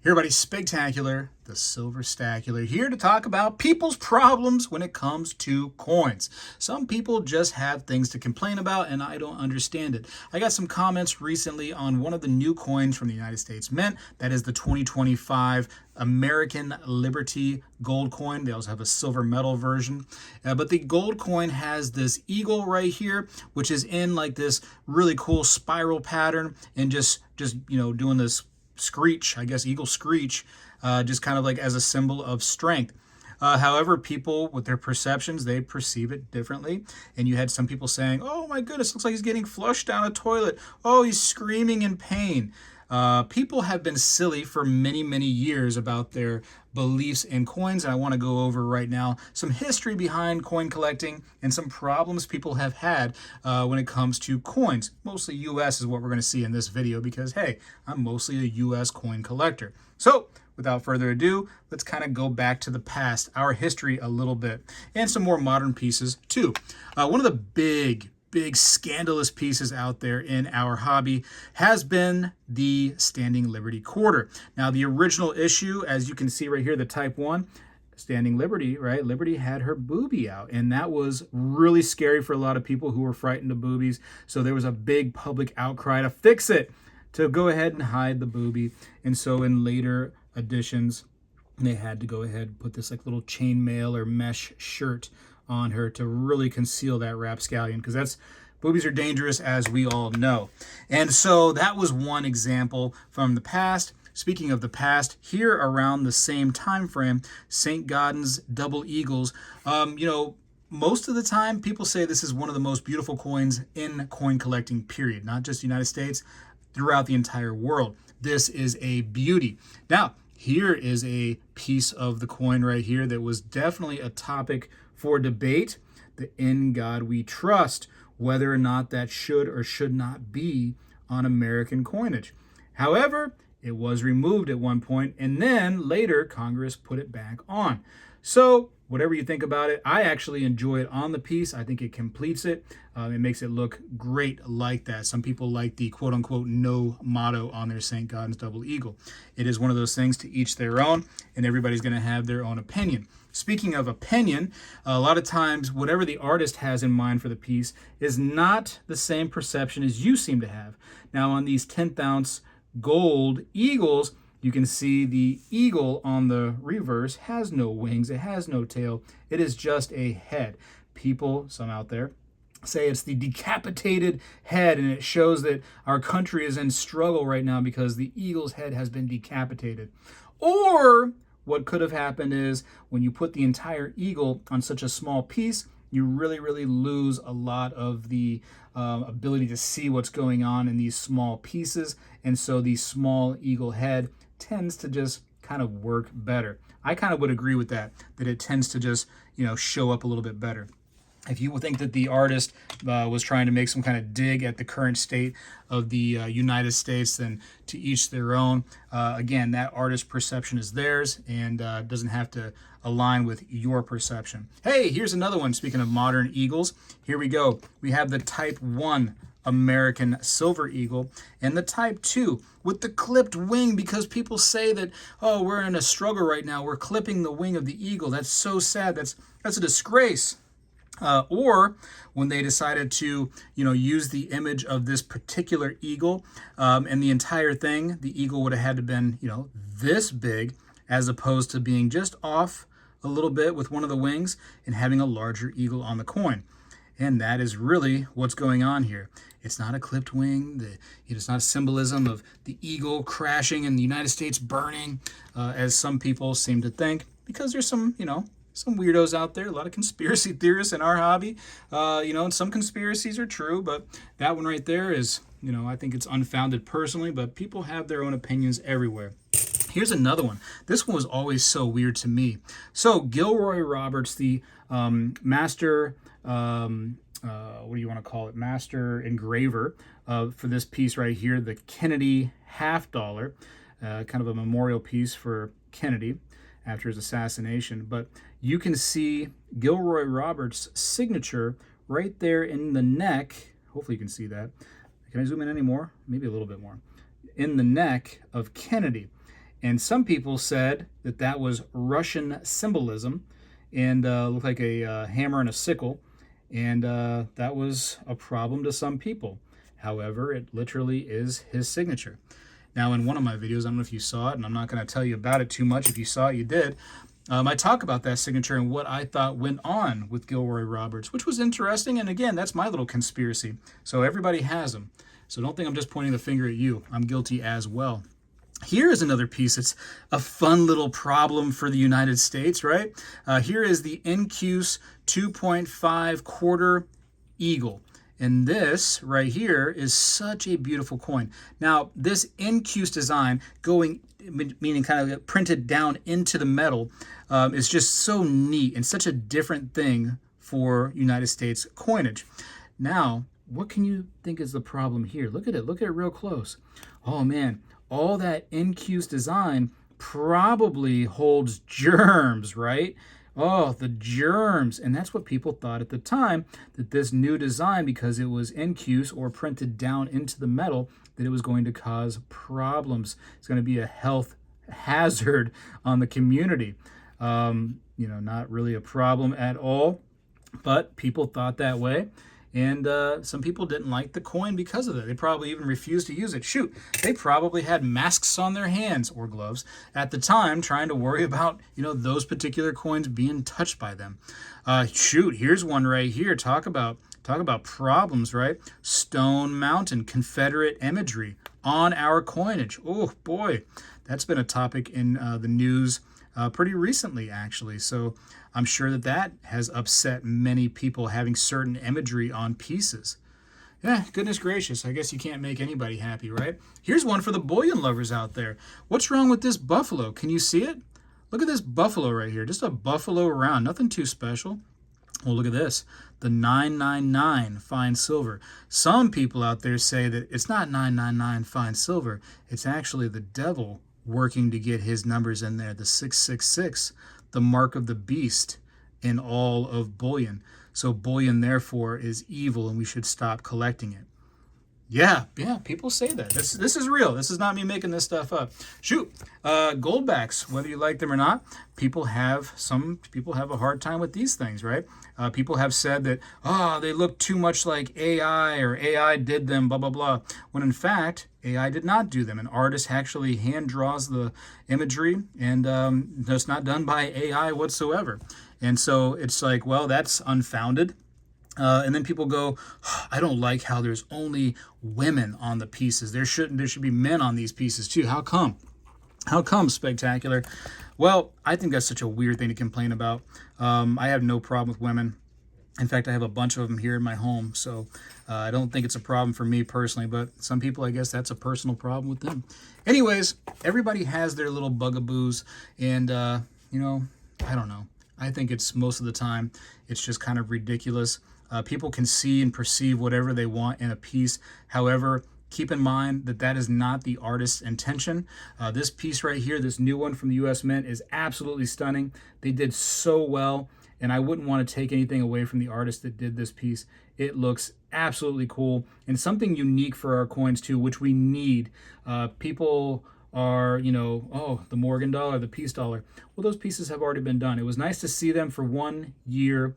Here, everybody, Spegtacular, the Silverstacular, here to talk about people's problems when it comes to coins. Some people just have things to complain about, and I don't understand it. I got some comments recently on one of the new coins from the United States Mint. That is the 2025 American Liberty gold coin. They also have a silver medal version. But the gold coin has this eagle right here, which is in like this really cool spiral pattern and just doing this screech, I guess, eagle screech, just kind of like as a symbol of strength. However, people with their perceptions, they perceive it differently. And you had some people saying, oh my goodness, looks like he's getting flushed down a toilet. Oh, he's screaming in pain. People have been silly for many, many years about their beliefs in coins. And I want to go over right now some history behind coin collecting and some problems people have had when it comes to coins. Mostly US is what we're going to see in this video because, hey, I'm mostly a US coin collector. So without further ado, let's kind of go back to the past, our history a little bit, and some more modern pieces too. One of the big scandalous pieces out there in our hobby has been the Standing Liberty quarter. Now, the original issue, as you can see right here, the Type 1, Standing Liberty, right? Liberty had her boobie out, and that was really scary for a lot of people who were frightened of boobies. So there was a big public outcry to fix it, to go ahead and hide the boobie. And so in later editions, they had to go ahead and put this like little chainmail or mesh shirt on her to really conceal that rapscallion, because that's boobies are dangerous, as we all know. And so that was one example from the past. Speaking of the past, here around the same time frame, St. Gaudens double eagles, most of the time people say this is one of the most beautiful coins in coin collecting, period. Not just the United States, throughout the entire world. This is a beauty. Now, here is a piece of the coin right here that was definitely a topic for debate. The In God We Trust, whether or not that should or should not be on American coinage. However, it was removed at one point, and then later Congress put it back on. So whatever you think about it, I actually enjoy it on the piece. I think it completes it. It makes it look great like that. Some people like the quote-unquote no motto on their St. Gaudens double eagle. It is one of those things, to each their own, and everybody's going to have their own opinion. Speaking of opinion, a lot of times whatever the artist has in mind for the piece is not the same perception as you seem to have. Now, on these 10th ounce gold eagles, you can see the eagle on the reverse has no wings, it has no tail, it is just a head. People, some out there, say it's the decapitated head, and it shows that our country is in struggle right now because the eagle's head has been decapitated. Or what could have happened is when you put the entire eagle on such a small piece, you really lose a lot of the ability to see what's going on in these small pieces. And so the small eagle head tends to just kind of work better. I kind of would agree with that it tends to just, show up a little bit better. If you think that the artist was trying to make some kind of dig at the current state of the United States, then to each their own. Again, that artist perception is theirs and doesn't have to align with your perception. Hey, here's another one. Speaking of modern eagles, here we go. We have the Type 1 American Silver Eagle and the Type 2 with the clipped wing, because people say that, oh, we're in a struggle right now. We're clipping the wing of the eagle. That's so sad. That's a disgrace. Or when they decided to, use the image of this particular eagle, and the entire thing, the eagle would have had to been, this big, as opposed to being just off a little bit with one of the wings and having a larger eagle on the coin. And that is really what's going on here. It's not a clipped wing. It's not a symbolism of the eagle crashing and the United States burning, as some people seem to think, because there's some weirdos out there, a lot of conspiracy theorists in our hobby, and some conspiracies are true, but that one right there is, I think it's unfounded personally, but people have their own opinions everywhere. Here's another one. This one was always so weird to me. So Gilroy Roberts, the master, what do you want to call it? Master engraver for this piece right here, the Kennedy $50, kind of a memorial piece for Kennedy after his assassination. But you can see Gilroy Roberts' signature right there in the neck. Hopefully you can see that. Can I zoom in any more? Maybe a little bit more. In the neck of Kennedy. And some people said that that was Russian symbolism and looked like a hammer and a sickle. And that was a problem to some people. However, it literally is his signature. Now, in one of my videos, I don't know if you saw it, and I'm not going to tell you about it too much. If you saw it, you did. I talk about that signature and what I thought went on with Gilroy Roberts, which was interesting. And again, that's my little conspiracy. So everybody has them. So don't think I'm just pointing the finger at you. I'm guilty as well. Here is another piece. It's a fun little problem for the United States, right? Here is the NQ's 2.5 quarter eagle. And this right here is such a beautiful coin. Now, this NQ's design going, meaning kind of printed down into the metal, is just so neat and such a different thing for United States coinage. Now, what can you think is the problem here? Look at it. Look at it real close. Oh, man. All that NQ's design probably holds germs, right? Oh, the germs. And that's what people thought at the time, that this new design, because it was NQ's or printed down into the metal, that it was going to cause problems. It's going to be a health hazard on the community. Not really a problem at all, but people thought that way. And some people didn't like the coin because of that. They probably even refused to use it. Shoot, they probably had masks on their hands or gloves at the time trying to worry about, those particular coins being touched by them. Shoot, here's one right here. Talk about problems, right? Stone Mountain, Confederate imagery on our coinage. Oh, boy, that's been a topic in the news pretty recently, actually. So I'm sure that has upset many people, having certain imagery on pieces. Yeah, goodness gracious. I guess you can't make anybody happy, right? Here's one for the bullion lovers out there. What's wrong with this buffalo? Can you see it? Look at this buffalo right here. Just a buffalo round. Nothing too special. Well, look at this. The 999 fine silver. Some people out there say that it's not 999 fine silver. It's actually the devil working to get his numbers in there. The 666, the mark of the beast in all of bullion. So bullion, therefore, is evil and we should stop collecting it. Yeah, people say that. This is real. This is not me making this stuff up. Shoot, goldbacks, whether you like them or not, some people have a hard time with these things, right? People have said that, they look too much like AI, or AI did them, blah, blah, blah. When in fact, AI did not do them. An artist actually hand draws the imagery, and it's not done by AI whatsoever. And so it's like, well, that's unfounded. And then people go, I don't like how there's only women on the pieces. There should be men on these pieces too. How come? How come, Spectacular? Well, I think that's such a weird thing to complain about. I have no problem with women. In fact, I have a bunch of them here in my home, so I don't think it's a problem for me personally, but some people, I guess that's a personal problem with them. Anyways, everybody has their little bugaboos, and, I don't know. I think it's most of the time, it's just kind of ridiculous. People can see and perceive whatever they want in a piece. However, keep in mind that is not the artist's intention. This piece right here, this new one from the U.S. Mint, is absolutely stunning. They did so well, and I wouldn't want to take anything away from the artist that did this piece. It looks absolutely cool and something unique for our coins too, which we need. People are, the Morgan dollar, the peace dollar. Well, those pieces have already been done. It was nice to see them for 1 year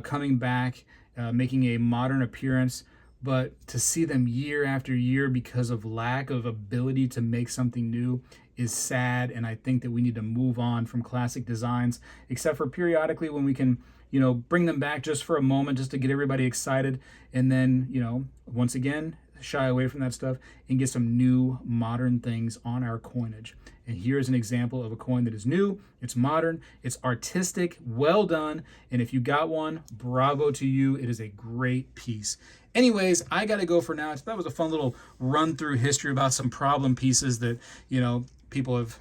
coming back, making a modern appearance, but to see them year after year because of lack of ability to make something new is sad, and I think that we need to move on from classic designs, except for periodically when we can, bring them back just for a moment, just to get everybody excited, and then, once again, shy away from that stuff and get some new modern things on our coinage. And here's an example of a coin that is new, it's modern, it's artistic, well done, and if you got one, bravo to you. It is a great piece. Anyways, I gotta go for now. That was a fun little run through history about some problem pieces that people have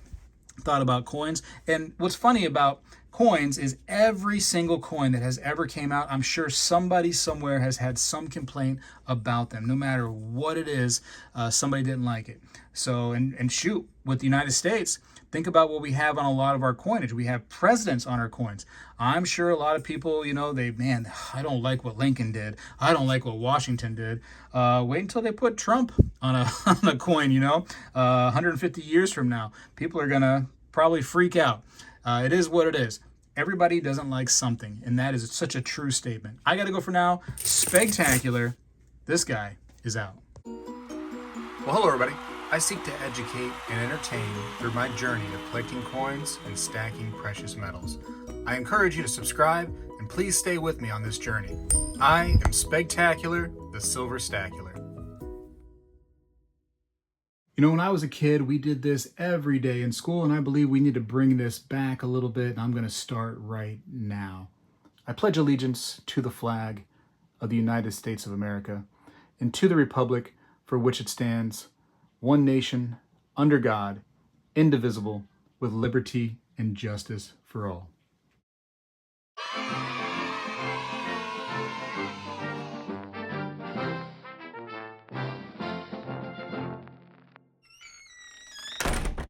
thought about coins. And what's funny about coins is every single coin that has ever came out. I'm sure somebody somewhere has had some complaint about them. No matter what it is, somebody didn't like it. So, and shoot, with the United States, think about what we have on a lot of our coinage. We have presidents on our coins. I'm sure a lot of people, man, I don't like what Lincoln did. I don't like what Washington did. Wait until they put Trump on a, on a coin, 150 years from now. People are going to probably freak out. It is what it is. Everybody doesn't like something, and that is such a true statement. I got to go for now. Spegtacular. This guy is out. Well, hello, everybody. I seek to educate and entertain through my journey of collecting coins and stacking precious metals. I encourage you to subscribe, and please stay with me on this journey. I am Spegtacular, the Silver Stacular. When I was a kid, we did this every day in school, and I believe we need to bring this back a little bit, and I'm going to start right now. I pledge allegiance to the flag of the United States of America and to the republic for which it stands, one nation, under God, indivisible, with liberty and justice for all.